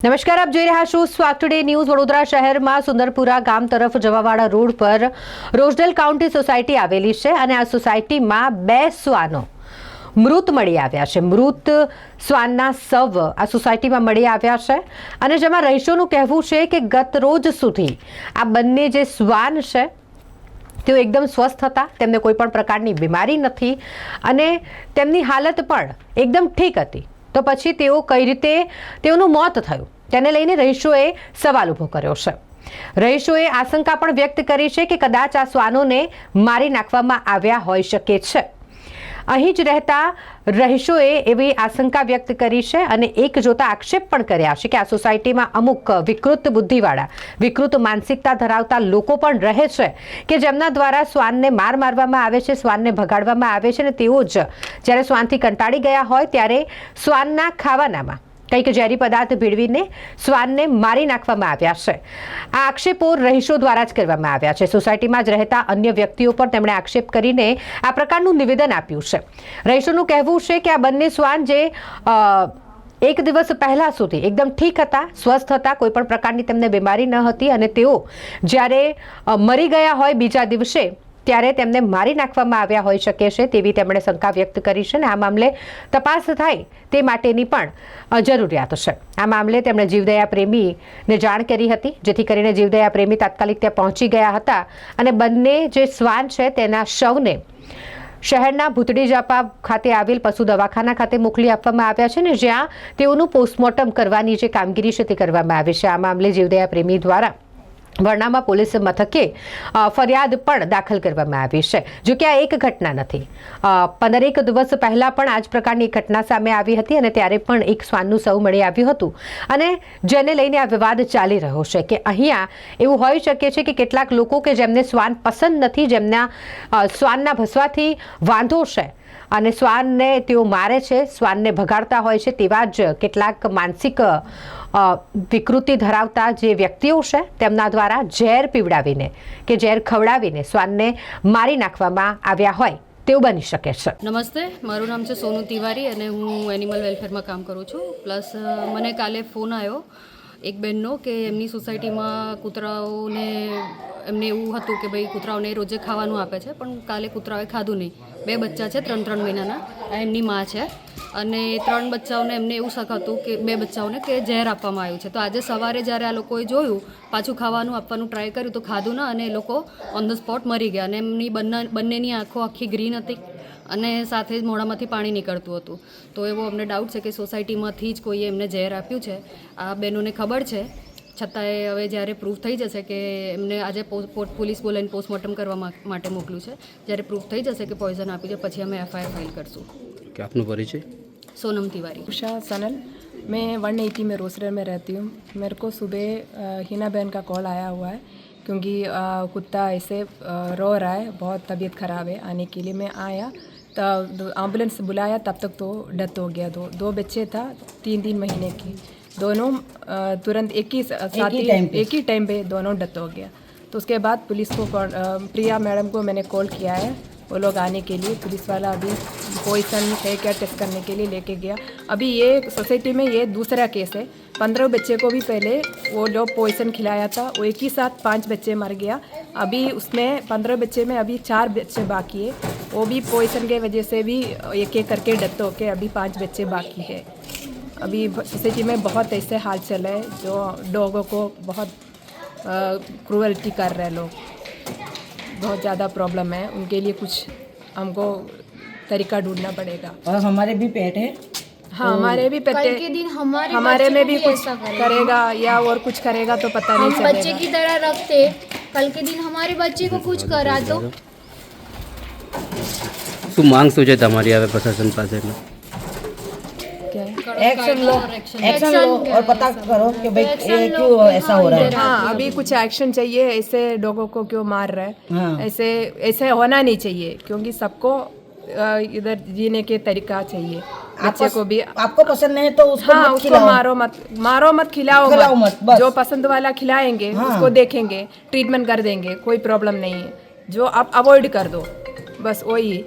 નમસ્કાર, આપ જોઈ રહ્યા છો સ્વાગ ટુડે ન્યૂઝ। વડોદરા શહેરમાં સુંદરપુરા ગામ તરફ જવાવાળા રોડ પર રોઝડેલ કાઉન્ટી સોસાયટી આવેલી છે અને આ સોસાયટીમાં 2 શ્વાનો મૃત મળી આવ્યા છે। મૃત શ્વાનના શવ આ સોસાયટીમાં મળી આવ્યા છે અને જેમાં રહીશોનું કહેવું છે કે ગત રોજ સુધી આ બંને જે શ્વાન છે તેઓ એકદમ સ્વસ્થ હતા, તેમને કોઈ પણ પ્રકારની બીમારી નથી અને તેમની હાલત પણ એકદમ ઠીક હતી। તો પછી તેઓ કઈ રીતે તેઓનું મોત થયું તેને લઈને રહીશોએ સવાલ ઊભો કર્યો છે। રહીશોએ આશંકા પણ વ્યક્ત કરી છે કે કદાચ આ શ્વાનોને મારી નાખવામાં આવ્યા હોઈ શકે છે। અહીં જ રહેતા રહીશોએ એવી આશંકા વ્યક્ત કરી છે અને એક જોતા આક્ષેપ પણ કર્યા છે કે આ સોસાયટીમાં અમુક વિકૃત બુદ્ધિવાળા, વિકૃત માનસિકતા ધરાવતા લોકો પણ રહે છે કે જેમના દ્વારા શ્વાનને મારવામાં આવે છે, શ્વાનને ભગાડવામાં આવે છે અને તેઓ જ જ્યારે શ્વાનથી કંટાળી ગયા હોય ત્યારે શ્વાનના ખાવાનામાં કંઈક ઝેરી પદાર્થ ભેળવીને શ્વાનને મારી નાખવામાં આવ્યા છે। આ આક્ષેપો રહીશો દ્વારા જ કરવામાં આવ્યા છે। સોસાયટીમાં જ રહેતા અન્ય વ્યક્તિઓ પર તેમણે આક્ષેપ કરીને આ પ્રકારનું નિવેદન આપ્યું છે। રહીશોનું કહેવું છે કે આ બંને શ્વાન જે એક દિવસ પહેલા સુધી એકદમ ઠીક હતા, સ્વસ્થ હતા, કોઈ પણ પ્રકારની તેમને બીમારી ન હતી અને તેઓ જ્યારે મરી ગયા હોય બીજા દિવસે ત્યારે તેમને મારી નાખવામાં આવ્યા હોઈ શકે છે તેવી તેમણે શંકા વ્યક્ત કરી છે અને આ મામલે તપાસ થાય તે માટેની પણ જરૂરિયાત છે। આ મામલે તેમણે જીવદયા પ્રેમીને જાણ કરી હતી, જેથી કરીને જીવદયા પ્રેમી તાત્કાલિક ત્યાં પહોંચી ગયા હતા અને બંને જે શ્વાન છે તેના શવને શહેરના ભૂતડી જાપા ખાતે આવેલ પશુ દવાખાના ખાતે મોકલી આપવામાં આવ્યા છે ને જ્યાં તેઓનું પોસ્ટમોર્ટમ કરવાની જે કામગીરી છે તે કરવામાં આવી છે। આ મામલે જીવદયા પ્રેમી દ્વારા વરનામા પોલીસ મથકે ફરિયાદ પણ દાખલ કરવામાં આવી છે। જો કે આ એક ઘટના નથી, 15 દિવસ પહેલા પણ આ જ પ્રકારની ઘટના સામે આવી હતી અને ત્યારે પણ એક શ્વાનનું શવ મળી આવ્યું હતું અને જેને લઈને આ વિવાદ ચાલી રહ્યો છે કે અહીંયા એવું હોઈ શકે છે કે કેટલાક લોકો કે જેમને શ્વાન પસંદ નથી, જેમના શ્વાનના ભસવાથી વાંધો છે અને શ્વાનને તેઓ મારે છે, શ્વાનને ભગાડતા હોય છે, તેવા જ કેટલાક માનસિક વિકૃતિ ધરાવતા જે વ્યક્તિઓ છે તેમના દ્વારા ઝેર પીવડાવીને કે ઝેર ખવડાવીને શ્વાનને મારી નાખવામાં આવ્યા હોય તેવું બની શકે છે। નમસ્તે, મારું નામ છે સોનુ તિવારી અને હું એનિમલ વેલફેરમાં કામ કરું છું। પ્લસ મને કાલે ફોન આવ્યો એક બહેનનો કે એમની સોસાયટીમાં કૂતરાઓને એમને એવું હતું કે ભાઈ કૂતરાઓને રોજે ખાવાનું આપે છે પણ કાલે કૂતરાઓએ ખાધું નહીં। 2 બચ્ચા છે, 3 મહિનાના, એમની માં છે અને 3 બચ્ચાઓને એમને એવું શક હતું કે 2 બચ્ચાઓને કે ઝેર આપવામાં આવ્યું છે। તો આજે સવારે જ્યારે આ લોકોએ જોયું, પાછું ખાવાનું આપવાનું ટ્રાય કર્યું તો ખાધું ના અને એ લોકો ઓન ધ સ્પોટ મરી ગયા અને એમની બંનેની આંખો આખી ગ્રીન હતી અને સાથે જ મોઢામાંથી પાણી નીકળતું હતું। તો એવો અમને ડાઉટ છે કે સોસાયટીમાંથી જ કોઈએ એમને ઝેર આપ્યું છે। આ બહેનોને ખબર છે, છતાંય હવે જ્યારે પ્રૂફ થઈ જશે કે એમને આજે પોલીસ બોલાવીને પોસ્ટમોર્ટમ કરવા માટે મોકલ્યું છે, જ્યારે પ્રૂફ થઈ જશે કે પોઈઝન આપ્યું છે પછી અમે FIR ફાઇલ કરશું। क्या आपने परिचय? सोनम तिवारी। उषा सनल, मैं 180 में रोसडर में रहती हूँ। मेरे को सुबह हिना बहन का कॉल आया हुआ है क्योंकि कुत्ता ऐसे रो रहा है, बहुत तबीयत ख़राब है। आने के लिए मैं आया तब एम्बुलेंस बुलाया, तब तक तो डेथ हो गया। दो बच्चे था 3 महीने की, दोनों तुरंत एक ही टाइम पे दोनों डेथ हो गया। तो उसके बाद पुलिस को प्रिया मैडम को मैंने कॉल किया है, वो लोग आने के लिए। पुलिस वाला अभी पॉइजन है क्या टेस्ट करने के लिए लेके गया। अभी ये सोसाइटी में ये दूसरा केस है। 15 बच्चे को भी पहले वो लोग पॉइजन खिलाया था, वो एक ही साथ 5 बच्चे मर गया। अभी उसमें 15 बच्चे में अभी 4 बच्चे बाकी है, वो भी पॉइजन के वजह से भी एक करके डेथ हो के अभी 5 बच्चे बाकी है। अभी सोसाइटी में बहुत ऐसे हाल चल रहे हैं जो डॉगों को बहुत क्रूअल्टी कर रहे हैं लोग, बहुत ज़्यादा प्रॉब्लम है। उनके लिए कुछ हमको तरीका ढूंढना पड़ेगा। और हमारे भी पेट है। हाँ, हमारे भी पेट है, के दिन हमारे में भी कुछ करेगा या और कुछ करेगा तो पता नहीं हम बच्चे की तरह रखते, कल के दिन हमारे बच्चे को कुछ करा तो શું માંગ શું છે તમારી હવે પ્રશાસન પાસે? क्या है? एक्शन लो और पता करो कि भाई ये क्यों ऐसा हो रहा है। हाँ, अभी कुछ एक्शन चाहिए। ऐसे लोगों को क्यों मार रहे हैं? हाँ। ऐसे होना नहीं चाहिए क्योंकि सबको इधर जीने के तरीका चाहिए। बच्चे को भी आपको पसंद नहीं है तो उसको हाँ, मत उसको खिलाओ। मारो मत, खिलाओ मत, बस। जो पसंद वाला खिलाएंगे हाँ। उसको देखेंगे, ट्रीटमेंट कर देंगे, कोई प्रॉब्लम नहीं है। जो आप अवॉइड कर दो, बस वही